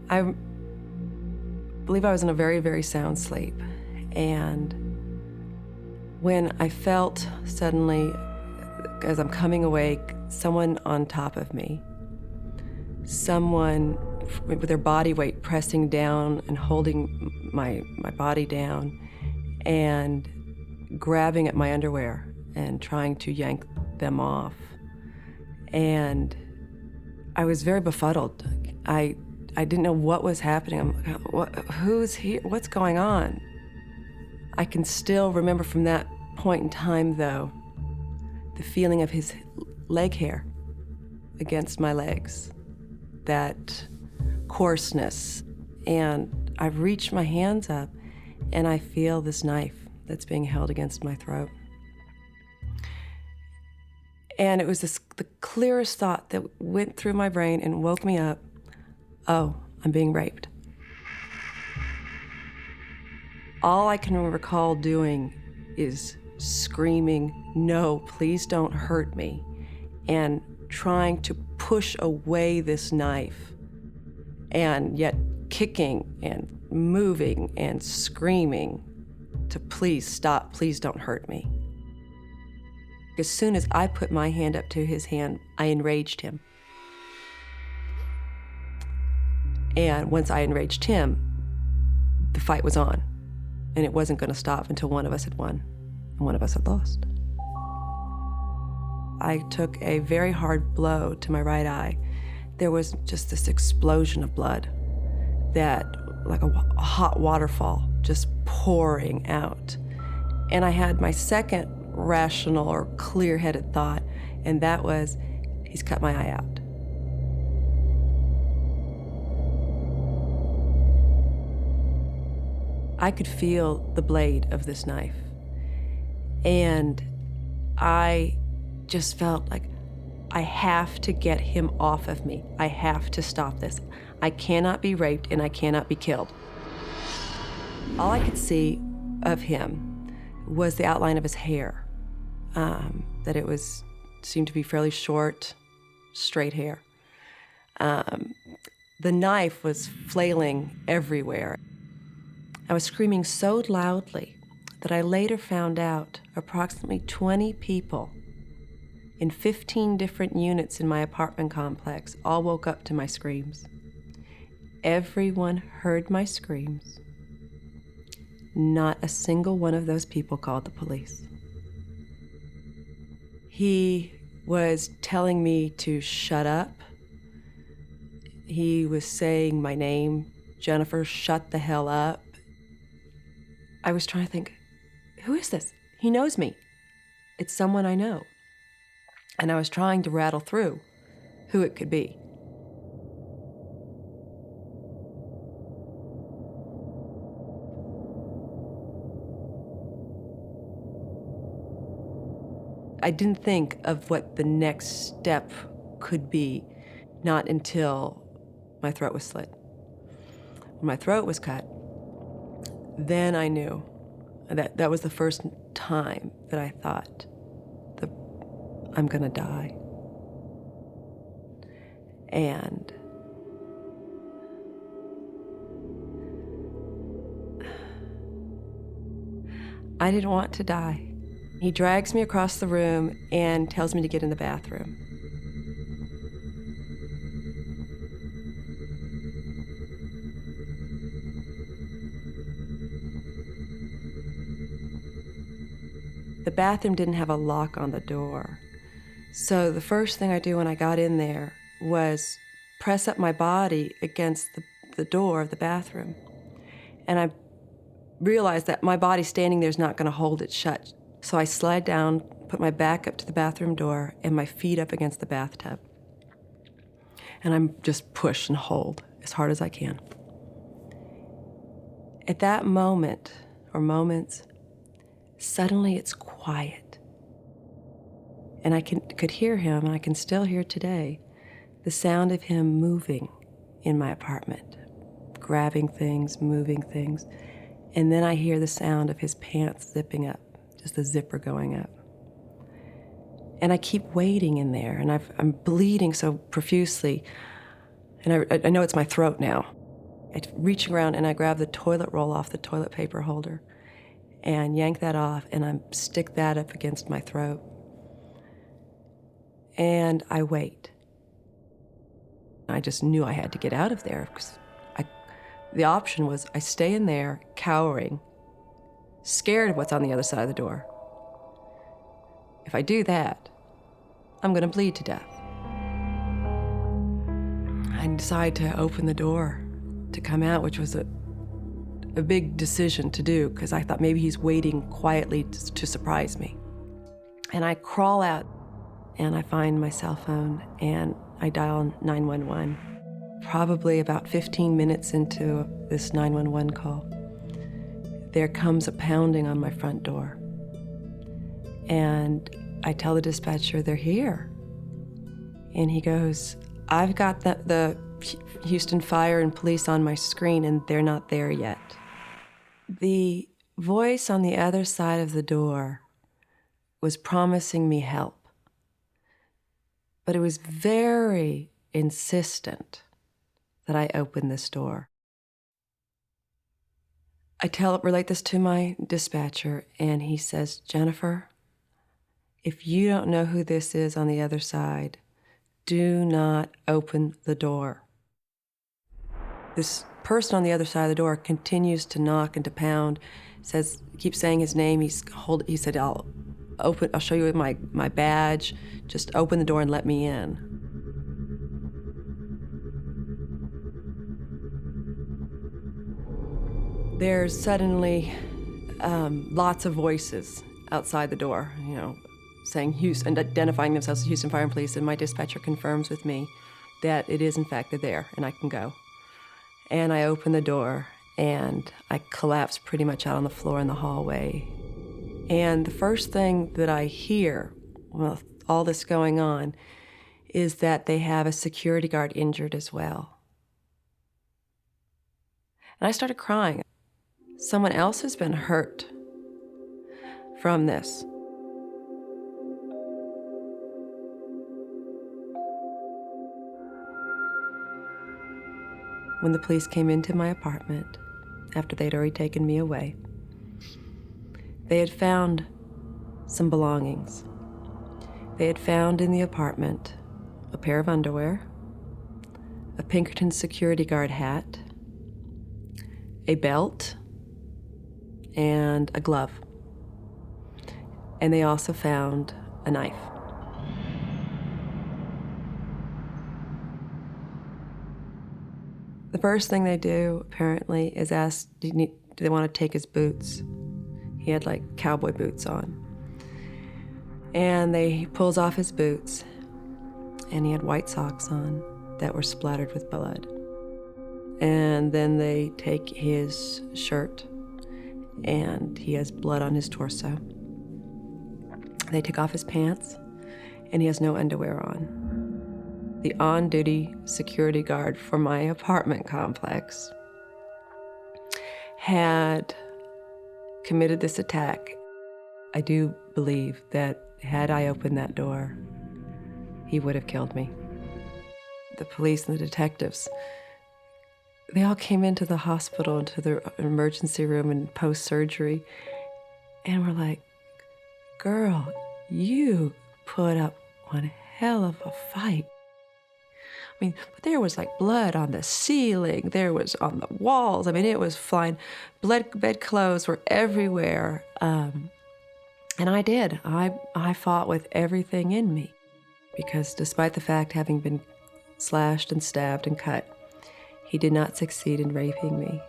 I believe I was in a very, very sound sleep. And when I felt suddenly, as I'm coming awake, someone on top of me, someone with their body weight pressing down and holding my body down and grabbing at my underwear and trying to yank them off. And I was very befuddled. I didn't know what was happening. I'm like, who's here? What's going on? I can still remember from that point in time, though, the feeling of his leg hair against my legs, that coarseness. And I've reached my hands up, and I feel this knife that's being held against my throat. And it was the clearest thought that went through my brain and woke me up. Oh, I'm being raped. All I can recall doing is screaming, no, please don't hurt me, and trying to push away this knife, and yet kicking and moving and screaming to please stop, please don't hurt me. As soon as I put my hand up to his hand, I enraged him. And once I enraged him, the fight was on. And it wasn't going to stop until one of us had won and one of us had lost. I took a very hard blow to my right eye. There was just this explosion of blood that, like a hot waterfall, just pouring out. And I had my second rational or clear-headed thought, and that was, he's cut my eye out. I could feel the blade of this knife, and I just felt like I have to get him off of me. I have to stop this. I cannot be raped and I cannot be killed. All I could see of him was the outline of his hair, that it seemed to be fairly short, straight hair. The knife was flailing everywhere. I was screaming so loudly that I later found out approximately 20 people in 15 different units in my apartment complex all woke up to my screams. Everyone heard my screams. Not a single one of those people called the police. He was telling me to shut up. He was saying my name, Jennifer, shut the hell up. I was trying to think, who is this? He knows me. It's someone I know. And I was trying to rattle through who it could be. I didn't think of what the next step could be, not until my throat was slit. When my throat was cut, then I knew that was the first time that I thought, I'm gonna die. And I didn't want to die. He drags me across the room and tells me to get in the bathroom. The bathroom didn't have a lock on the door. So the first thing I do when I got in there was press up my body against the door of the bathroom. And I realized that my body standing there is not going to hold it shut. So I slide down, put my back up to the bathroom door and my feet up against the bathtub. And I'm just push and hold as hard as I can. At that moment, or moments, suddenly it's quiet. And I could hear him, and I can still hear today, the sound of him moving in my apartment, grabbing things, moving things. And then I hear the sound of his pants zipping up, just the zipper going up. And I keep waiting in there, and I'm bleeding so profusely, and I know it's my throat now. I reach around and I grab the toilet roll off the toilet paper holder and yank that off, and I stick that up against my throat. And I wait. I just knew I had to get out of there because the option was I stay in there cowering, scared of what's on the other side of the door. If I do that, I'm going to bleed to death. I decide to open the door to come out, which was a big decision to do because I thought maybe he's waiting quietly to surprise me. And I crawl out and I find my cell phone and I dial 911. Probably about 15 minutes into this 911 call, there comes a pounding on my front door. And I tell the dispatcher they're here. And he goes, I've got the Houston Fire and Police on my screen and they're not there yet. The voice on the other side of the door was promising me help, but it was very insistent that I open this door. I relate this to my dispatcher, and he says, Jennifer, if you don't know who this is on the other side, do not open the door. This person on the other side of the door continues to knock and to pound, keeps saying his name. He said, I'll show you my badge. Just open the door and let me in. There's suddenly lots of voices outside the door, saying Houston, and identifying themselves as Houston Fire and Police, and my dispatcher confirms with me that it is in fact they're there and I can go. And I open the door and I collapse pretty much out on the floor in the hallway. And the first thing that I hear, with all this going on, is that they have a security guard injured as well. And I started crying. Someone else has been hurt from this. When the police came into my apartment, after they'd already taken me away, they had found some belongings. They had found in the apartment a pair of underwear, a Pinkerton security guard hat, a belt, and a glove. And they also found a knife. The first thing they do, apparently, is ask, do they want to take his boots? He had cowboy boots on. And he pulls off his boots, and he had white socks on that were splattered with blood. And then they take his shirt, and he has blood on his torso. They take off his pants, and he has no underwear on. The on-duty security guard for my apartment complex had committed this attack. I do believe that had I opened that door, he would have killed me. The police and the detectives, they all came into the hospital, into the emergency room and post-surgery, and were like, girl, you put up one hell of a fight. But there was blood on the ceiling, there was on the walls, it was flying. Bedclothes were everywhere. And I did. I fought with everything in me, because despite the fact having been slashed and stabbed and cut, he did not succeed in raping me.